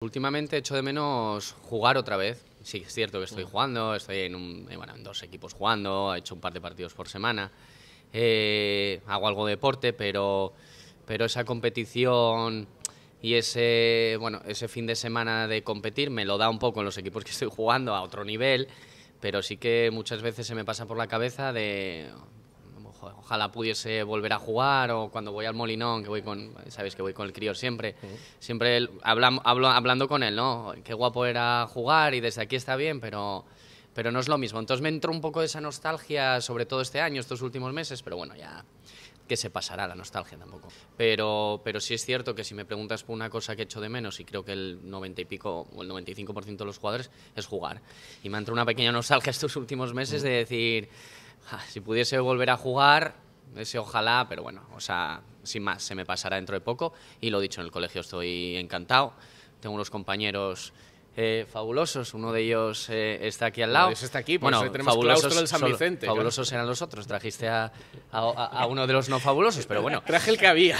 Últimamente echo de menos jugar otra vez. Sí, es cierto que estoy jugando, estoy en 2 equipos jugando, he hecho un par de partidos por semana, hago algo de deporte, pero esa competición y ese fin de semana de competir me lo da un poco en los equipos que estoy jugando a otro nivel, pero sí que muchas veces se me pasa por la cabeza de ojalá pudiese volver a jugar, o cuando voy al Molinón, que voy sabéis que voy con el crío siempre, hablando con él, ¿no? Qué guapo era jugar y desde aquí está bien, pero no es lo mismo. Entonces me entró un poco de esa nostalgia, sobre todo este año, estos últimos meses, pero bueno, ya que se pasará la nostalgia tampoco. Pero sí es cierto que si me preguntas por una cosa que echo de menos, y creo que el 90 y pico o el 95% de los jugadores, es jugar. Y me ha entrado una pequeña nostalgia estos últimos meses de decir, si pudiese volver a jugar, ese ojalá, pero bueno, o sea, sin más, se me pasará dentro de poco. Y lo dicho, en el colegio estoy encantado, tengo unos compañeros fabulosos, uno de ellos está aquí al lado. Está aquí, pues bueno, tenemos claustro del San Vicente. Fabulosos claro. Eran los otros, trajiste a uno de los no fabulosos, pero bueno. Traje el que había,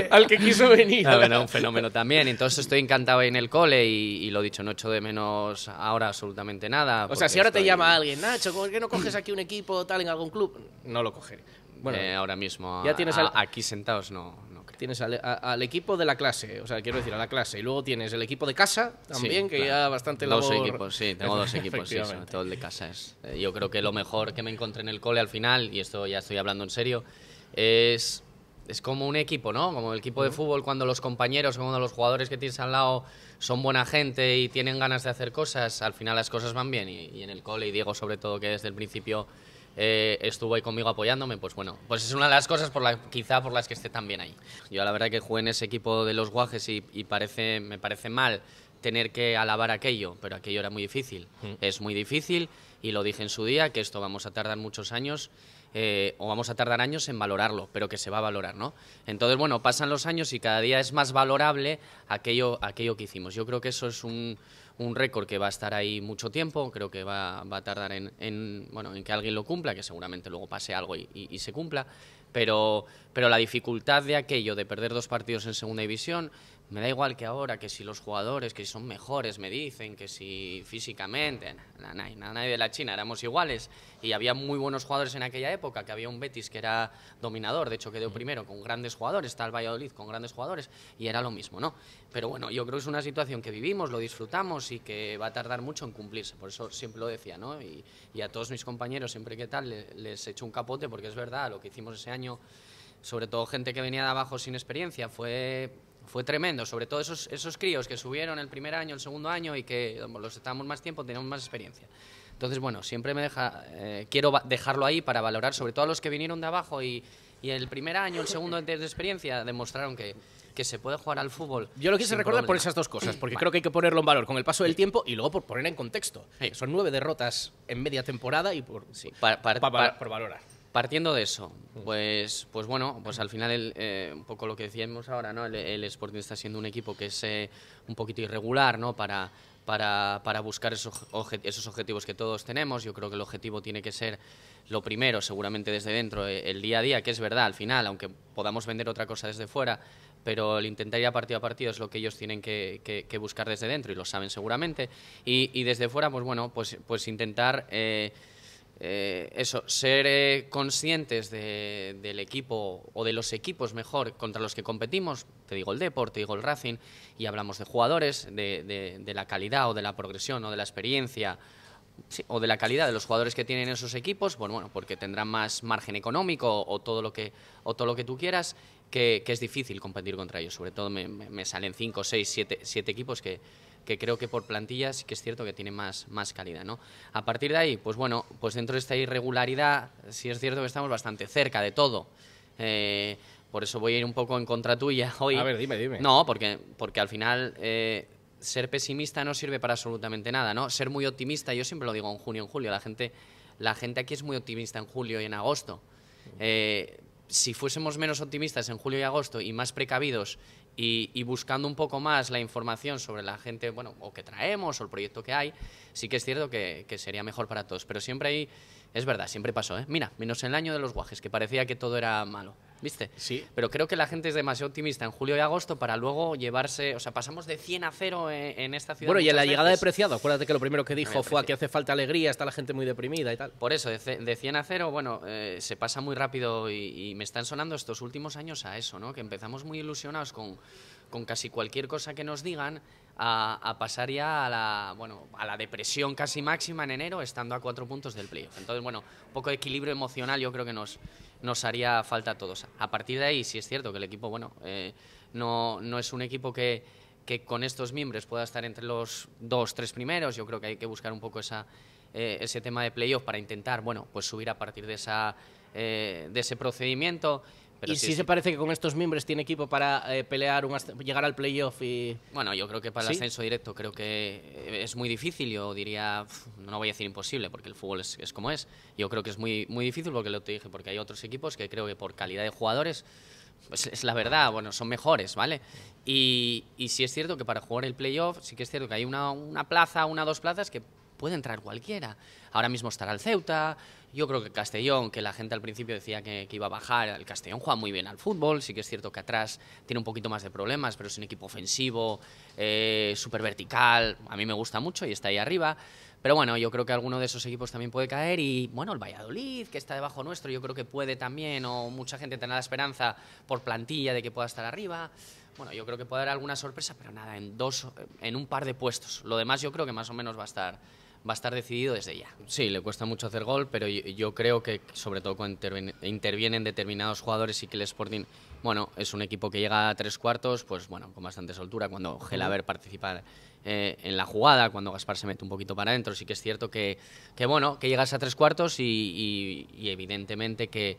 al que quiso venir. Bueno, un fenómeno también, entonces estoy encantado en el cole y lo dicho, no echo de menos ahora absolutamente nada. O sea, si ahora te llama alguien, Nacho, ¿por qué no coges aquí un equipo tal en algún club? No lo cogeré. Bueno, ahora mismo, ya tienes aquí sentados no creo. Tienes al equipo de la clase, o sea, quiero decir, a la clase, y luego tienes el equipo de casa también, sí, que claro. Ya bastante labor... 2 equipos, sí, tengo 2 equipos, sí, sobre todo el de casa. Yo creo que lo mejor que me encontré en el cole al final, y esto ya estoy hablando en serio, es como un equipo, ¿no? Como el equipo de fútbol, cuando los compañeros, cuando los jugadores que tienes al lado son buena gente y tienen ganas de hacer cosas, al final las cosas van bien. Y en el cole, y Diego sobre todo, que desde el principio estuvo ahí conmigo apoyándome, pues bueno, pues es una de las cosas quizá por las que esté tan bien ahí. Yo la verdad que jugué en ese equipo de los Guajes y me parece mal tener que alabar aquello, pero aquello era muy difícil. Es muy difícil, y lo dije en su día, que esto vamos a tardar muchos años, o vamos a tardar años en valorarlo, pero que se va a valorar, ¿no? Entonces, bueno, pasan los años y cada día es más valorable aquello que hicimos. Yo creo que eso es un récord que va a estar ahí mucho tiempo, creo que va a tardar en que alguien lo cumpla, que seguramente luego pase algo y se cumpla, pero la dificultad de aquello, de perder 2 partidos en segunda división, me da igual que ahora, que si los jugadores, que si son mejores, me dicen, que si físicamente, nadie de la China, éramos iguales, y había muy buenos jugadores en aquella época, que había un Betis que era dominador, de hecho quedó primero con grandes jugadores, está el Valladolid con grandes jugadores, y era lo mismo, ¿no? Pero bueno, yo creo que es una situación que vivimos, lo disfrutamos y que va a tardar mucho en cumplirse, por eso siempre lo decía, ¿no? Y a todos mis compañeros, siempre que tal, les echo un capote, porque es verdad, lo que hicimos ese año, sobre todo gente que venía de abajo sin experiencia, fue tremendo, sobre todo esos críos que subieron el primer año, el segundo año, y que los estábamos más tiempo, teníamos más experiencia. Entonces, bueno, siempre quiero dejarlo ahí para valorar, sobre todo a los que vinieron de abajo y el primer año, el segundo de experiencia, demostraron que se puede jugar al fútbol. Yo lo quise recordar por esas 2 cosas, porque creo que hay que ponerlo en valor con el paso del tiempo y luego por poner en contexto. Son 9 derrotas en media temporada y por valorar. Partiendo de eso, pues bueno, pues al final un poco lo que decíamos ahora, ¿no? El Sporting está siendo un equipo que es un poquito irregular, ¿no? Para buscar esos objetivos que todos tenemos. Yo creo que el objetivo tiene que ser lo primero, seguramente desde dentro, el día a día, que es verdad, al final, aunque podamos vender otra cosa desde fuera, pero el intentar ir a partido es lo que ellos tienen que buscar desde dentro, y lo saben seguramente. Y desde fuera, pues bueno, pues intentar... ser conscientes del equipo, o de los equipos mejor contra los que competimos, te digo el Depor, te digo el Racing, y hablamos de jugadores, de la calidad o de la progresión o de la experiencia, sí, o de la calidad de los jugadores que tienen esos equipos, bueno, porque tendrán más margen económico o todo lo que tú quieras, que es difícil competir contra ellos. Sobre todo me salen 5, 6, 7 equipos que creo que por plantilla sí que es cierto que tiene más calidad, ¿no? A partir de ahí, pues bueno, pues dentro de esta irregularidad sí es cierto que estamos bastante cerca de todo. Por eso voy a ir un poco en contra tuya hoy. A ver, dime. No, porque al final ser pesimista no sirve para absolutamente nada, ¿no? Ser muy optimista, yo siempre lo digo en junio, en julio, la gente aquí es muy optimista en julio y en agosto. Si fuésemos menos optimistas en julio y agosto y más precavidos y buscando un poco más la información sobre la gente, bueno, o que traemos o el proyecto que hay, sí que es cierto que sería mejor para todos. Pero siempre hay, es verdad, siempre pasó, ¿eh? Mira, menos en el año de los Guajes, que parecía que todo era malo. ¿viste? Sí. Pero creo que la gente es demasiado optimista en julio y agosto para luego llevarse... O sea, pasamos de 100-0 en esta ciudad. Bueno, y en la llegada de veces. Preciado, acuérdate que lo primero que dijo fue que hace falta alegría, está la gente muy deprimida y tal. Por eso, de 100-0, bueno, se pasa muy rápido y me están sonando estos últimos años a eso, ¿no? Que empezamos muy ilusionados con casi cualquier cosa que nos digan, a pasar ya a la depresión casi máxima en enero, estando a 4 puntos del playoff. Entonces, bueno, un poco de equilibrio emocional yo creo que nos haría falta a todos. A partir de ahí, sí es cierto que el equipo, bueno, no es un equipo que con estos miembros pueda estar entre los 2-3 primeros. Yo creo que hay que buscar un poco ese tema de playoff para intentar, bueno, pues subir a partir de ese procedimiento. Pero ¿Y si se parece que con estos miembros tiene equipo para pelear, llegar al playoff? Bueno, yo creo que para el ascenso directo creo que es muy difícil. Yo diría, no voy a decir imposible, porque el fútbol es como es. Yo creo que es muy, muy difícil porque lo te dije, porque hay otros equipos que creo que por calidad de jugadores, pues es la verdad, bueno, son mejores, ¿vale? Y sí es cierto que para jugar el playoff, sí que es cierto que hay una plaza, 2 plazas que puede entrar cualquiera. Ahora mismo estará el Ceuta. Yo creo que Castellón, que la gente al principio decía que iba a bajar, el Castellón juega muy bien al fútbol, sí que es cierto que atrás tiene un poquito más de problemas, pero es un equipo ofensivo, súper vertical, a mí me gusta mucho y está ahí arriba. Pero bueno, yo creo que alguno de esos equipos también puede caer y, bueno, el Valladolid, que está debajo nuestro, yo creo que puede también, o mucha gente tendrá la esperanza por plantilla de que pueda estar arriba. Bueno, yo creo que puede haber alguna sorpresa, pero nada, en un par de puestos. Lo demás yo creo que más o menos va a estar decidido desde ya. Sí, le cuesta mucho hacer gol, pero yo creo que sobre todo cuando intervienen determinados jugadores y que el Sporting, bueno, es un equipo que llega a 3/4, pues bueno, con bastante soltura. Cuando Gelaber participa en la jugada, cuando Gaspar se mete un poquito para adentro, sí que es cierto que bueno, que llegas a 3/4 y evidentemente que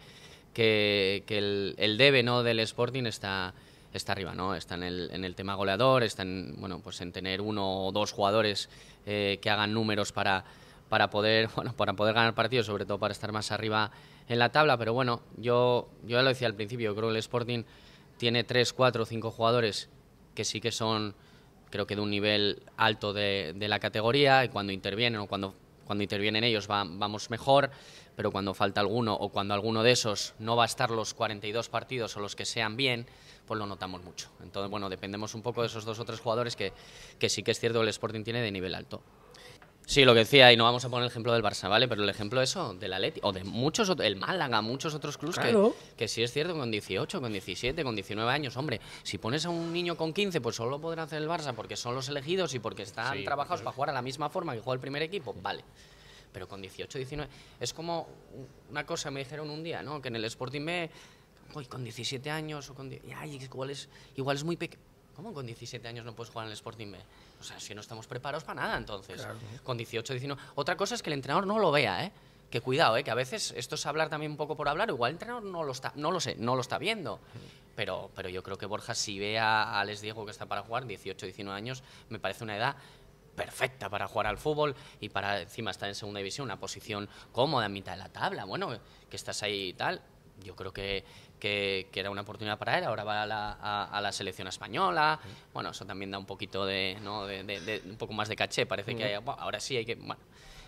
el debe, ¿no?, del Sporting está arriba, ¿no? Está en el tema goleador, está bueno, pues en tener 1 o 2 jugadores que hagan números para poder ganar partidos, sobre todo para estar más arriba en la tabla. Pero bueno, yo ya lo decía al principio, yo creo que el Sporting tiene 3, 4, 5 jugadores que sí que son, creo que de un nivel alto de la categoría, y cuando intervienen o cuando intervienen ellos vamos mejor, pero cuando falta alguno o cuando alguno de esos no va a estar los 42 partidos o los que sean bien, pues lo notamos mucho. Entonces, bueno, dependemos un poco de esos 2 o 3 jugadores que sí que es cierto que el Sporting tiene de nivel alto. Sí, lo que decía, y no vamos a poner el ejemplo del Barça, ¿vale? Pero el ejemplo eso, del Atleti, o de muchos otros, el Málaga, muchos otros clubes, claro, que sí es cierto, con 18, con 17, con 19 años, hombre, si pones a un niño con 15, pues solo podrá hacer el Barça porque son los elegidos y porque están trabajados para jugar a la misma forma que juega el primer equipo, vale. Pero con 18, 19, es como una cosa, me dijeron un día, ¿no?, que en el Sporting B, con 17 años, o igual es muy pequeño. ¿Cómo con 17 años no puedes jugar en el Sporting B? O sea, si no estamos preparados para nada, entonces. Claro. Con 18, 19... Otra cosa es que el entrenador no lo vea, ¿eh? Que cuidado, que a veces esto es hablar también un poco por hablar, igual el entrenador no lo está viendo. Pero yo creo que Borja, si ve a Alex Diego que está para jugar, 18, 19 años, me parece una edad perfecta para jugar al fútbol y para encima estar en segunda división, una posición cómoda en mitad de la tabla, bueno, que estás ahí y tal. Yo creo que era una oportunidad para él. Ahora va a la selección española. Bueno, eso también da un poquito de un poco más de caché. Parece que ahora sí hay que... Bueno.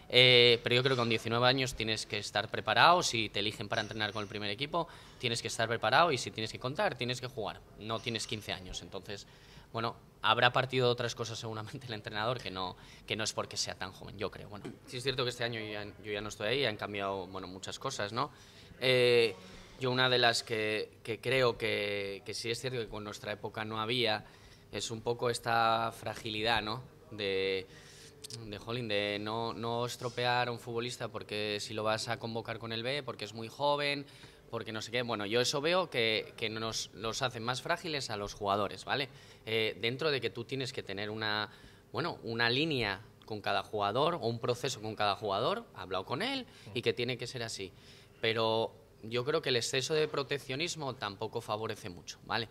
Pero yo creo que con 19 años tienes que estar preparado. Si te eligen para entrenar con el primer equipo, tienes que estar preparado, y si tienes que contar, tienes que jugar. No tienes 15 años. Entonces, bueno, habrá partido de otras cosas seguramente el entrenador, que no es porque sea tan joven, yo creo. Bueno, sí es cierto que este año yo ya no estoy ahí, han cambiado, bueno, muchas cosas, ¿no? Yo una de las que creo que sí es cierto que con nuestra época no había, es un poco esta fragilidad, ¿no?, de no estropear a un futbolista porque si lo vas a convocar con el B, porque es muy joven, porque no sé qué. Bueno, yo eso veo que los hacen más frágiles a los jugadores, ¿vale? Dentro de que tú tienes que tener una línea con cada jugador o un proceso con cada jugador, ha hablado con él y que tiene que ser así. Pero yo creo que el exceso de proteccionismo tampoco favorece mucho, ¿vale?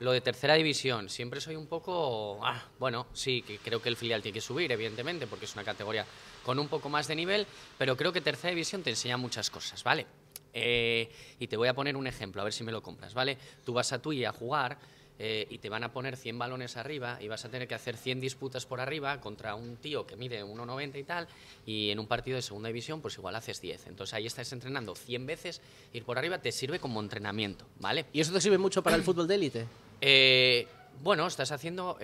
Lo de tercera división, siempre soy un poco... bueno, sí, que creo que el filial tiene que subir, evidentemente, porque es una categoría con un poco más de nivel, pero creo que tercera división te enseña muchas cosas, ¿vale? Y te voy a poner un ejemplo, a ver si me lo compras, ¿vale? Tú vas a Tuya a jugar y te van a poner 100 balones arriba y vas a tener que hacer 100 disputas por arriba contra un tío que mide 1,90 y tal, y en un partido de segunda división pues igual haces 10. Entonces ahí estás entrenando 100 veces, ir por arriba te sirve como entrenamiento, ¿vale? ¿Y eso te sirve mucho para el fútbol de élite? Bueno, estás haciendo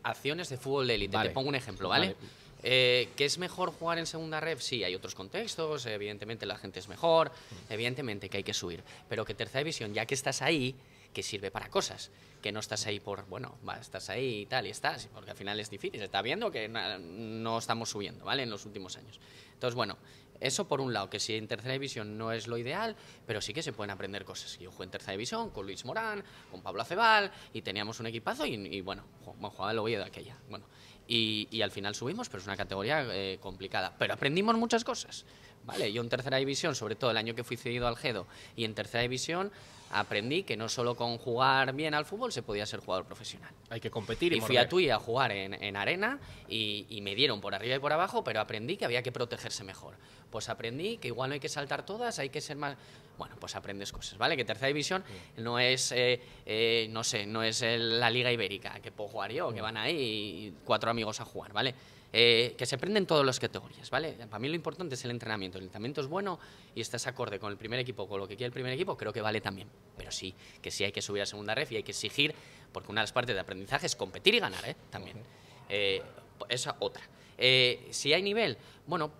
acciones de fútbol de élite. Te pongo un ejemplo, ¿vale? ¿Que es mejor jugar en segunda ref? Sí, hay otros contextos, evidentemente la gente es mejor, evidentemente que hay que subir, pero que tercera división, ya que estás ahí, que sirve para cosas, que no estás ahí por, bueno, estás ahí y tal, y estás, porque al final es difícil, se está viendo que no estamos subiendo, ¿vale? En los últimos años. Entonces, bueno, eso por un lado, que si en tercera división no es lo ideal, pero sí que se pueden aprender cosas. Yo jugué en tercera división con Luis Morán, con Pablo Acebal, y teníamos un equipazo y bueno, jugaba el Oviedo aquella, bueno. Y al final subimos, pero es una categoría complicada. Pero aprendimos muchas cosas, ¿vale? Yo en tercera división, sobre todo el año que fui cedido al Gedo, y en tercera división aprendí que no solo con jugar bien al fútbol se podía ser jugador profesional. Hay que competir y fui a Tui a jugar en arena y me dieron por arriba y por abajo, pero aprendí que había que protegerse mejor. Pues aprendí que igual no hay que saltar todas, hay que ser más... Bueno, pues aprendes cosas, ¿vale? Que tercera división no es, no sé, no es la Liga Ibérica, que puedo jugar yo, que van ahí 4 amigos a jugar, ¿vale? Que se aprenden todas las categorías, ¿vale? Para mí lo importante es el entrenamiento. El entrenamiento es bueno y estás acorde con el primer equipo, con lo que quiere el primer equipo, creo que vale también. Pero sí, que sí hay que subir a segunda ref y hay que exigir, porque una de las partes de aprendizaje es competir y ganar, también. Esa otra. Si hay nivel, bueno,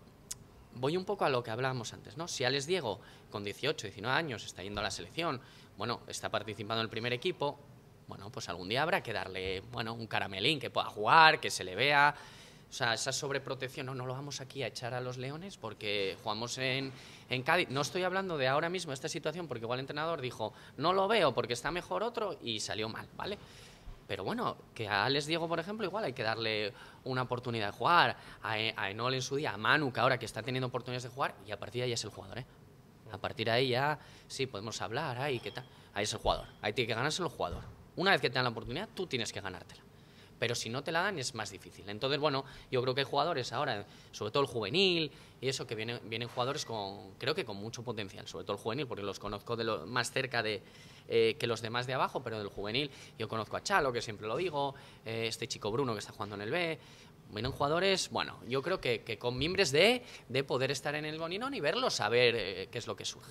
voy un poco a lo que hablábamos antes, ¿no? Si Alex Diego, con 18, 19 años, está yendo a la selección, bueno, está participando en el primer equipo, bueno, pues algún día habrá que darle, bueno, un caramelín, que pueda jugar, que se le vea. O sea, esa sobreprotección, no lo vamos aquí a echar a los leones porque jugamos en Cádiz. No estoy hablando de ahora mismo esta situación porque igual el entrenador dijo, no lo veo porque está mejor otro y salió mal, ¿vale? Pero bueno, que a Alex Diego, por ejemplo, igual hay que darle una oportunidad de jugar, a Enol en su día, a Manu, que ahora que está teniendo oportunidades de jugar, y a partir de ahí es el jugador, ¿eh? A partir de ahí ya, sí, podemos hablar, ahí, ¿qué tal? Ahí es el jugador, ahí tiene que ganarse el jugador. Una vez que te dan la oportunidad, tú tienes que ganártela. Pero si no te la dan es más difícil. Entonces, bueno, yo creo que hay jugadores ahora, sobre todo el juvenil y eso, que vienen jugadores creo que con mucho potencial, sobre todo el juvenil, porque los conozco más cerca que los demás de abajo, pero del juvenil yo conozco a Chalo, que siempre lo digo, este chico Bruno que está jugando en el B. Vienen jugadores, bueno, yo creo que con mimbres de poder estar en el Molinón y verlos, a ver qué es lo que surge.